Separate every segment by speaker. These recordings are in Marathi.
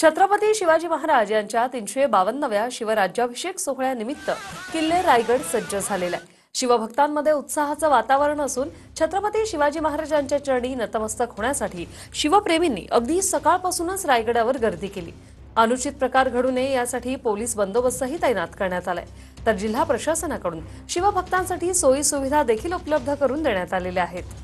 Speaker 1: छत्रपती शिवाजी महाराज यांच्या 352व्या शिवराज्याभिषेक सोहळ्यानिमित्त किल्ले रायगड सज्ज झालेला आहे। शिवभक्तांमध्ये उत्साहाचं वातावरण असून छत्रपती शिवाजी महाराजांच्या चरणी नतमस्तक होण्यासाठी शिवप्रेमींनी अगदी सकाळपासूनच रायगडावर गर्दी केली। अनुचित प्रकार घडू नये यासाठी पोलीस बंदोबस्तही तैनात करण्यात आलाय, तर जिल्हा प्रशासनाकडून शिवभक्तांसाठी सोयी सुविधा देखील उपलब्ध करून देण्यात आलेल्या आहेत।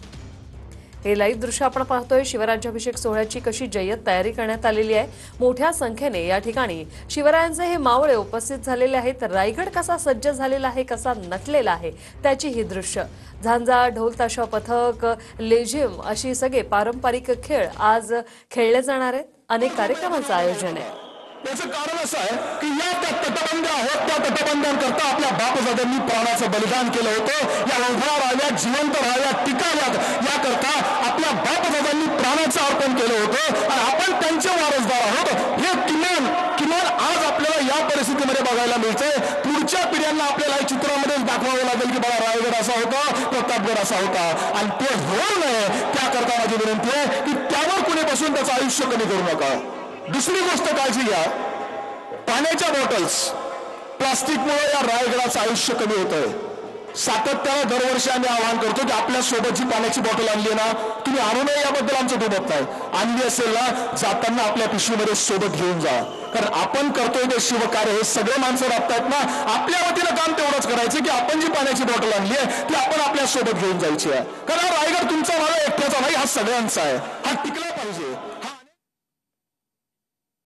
Speaker 1: हे लाईव्ह दृश्य आपण पाहतोय। शिवराज्याभिषेक सोहळ्याची कशी जय्यत तयारी करण्यात आलेली आहे। मोठ्या संख्येने या ठिकाणी शिवरायांचे हे मावळे उपस्थित झालेले आहेत। रायगड कसा सज्ज झालेला आहे, कसा नटलेला आहे, त्याची ही दृश्य। झांजा, ढोल ताशा पथक, लेझिम अशी सगळे पारंपरिक खेळ आज खेळले जाणार आहेत। अनेक कार्यक्रमांचं आयोजन आहे।
Speaker 2: याचं कारण असं आहे की या त्या तटबंद्या आहोत, त्या तटबंद्यांकरता आपल्या बापदादांनी प्राणाचं बलिदान केलं होतं। या उभा राहाव्यात, जिवंत राहाव्यात, टिकाव्यात याकरता आपल्या बापदादांनी प्राणाचं अर्पण केलं होतं आणि आपण त्यांचे वारसदार आहोत। हे किमान आज आपल्याला या परिस्थितीमध्ये बघायला मिळते। पुढच्या पिढ्यांना आपल्याला या चित्रामध्ये दाखवावं लागेल की बघा रायगड असा होता, प्रतापगड असा होता, आणि ते होऊ नये त्याकरता माझी विनंती आहे की त्यावर कुणी बसून त्याचं आयुष्य कमी करू नका। दुसरी गोष्ट काळजी घ्या, पाण्याच्या बॉटल्स प्लास्टिकमुळे या रायगडाचं आयुष्य कमी होतंय। सातत्याने दरवर्षी आम्ही आवाहन करतो की आपल्या सोबत जी पाण्याची बॉटल आणली ना, तुम्ही आणू नये याबद्दल आमचं दुमत नाही। आणली असेल ना, जाताना आपल्या पिशवीमध्ये सोबत घेऊन जा, कारण आपण करतोय ते शिवकार्य हे सगळे माणसं राबतायत ना। आपल्या वतीनं काम तेवढंच करायचं की आपण जी पाण्याची बॉटल आणली आहे ती आपण आपल्या सोबत घेऊन जायची आहे, कारण हा रायगड तुमचा मला एकट्याचा नाही, हा सगळ्यांचा आहे। हा टिकला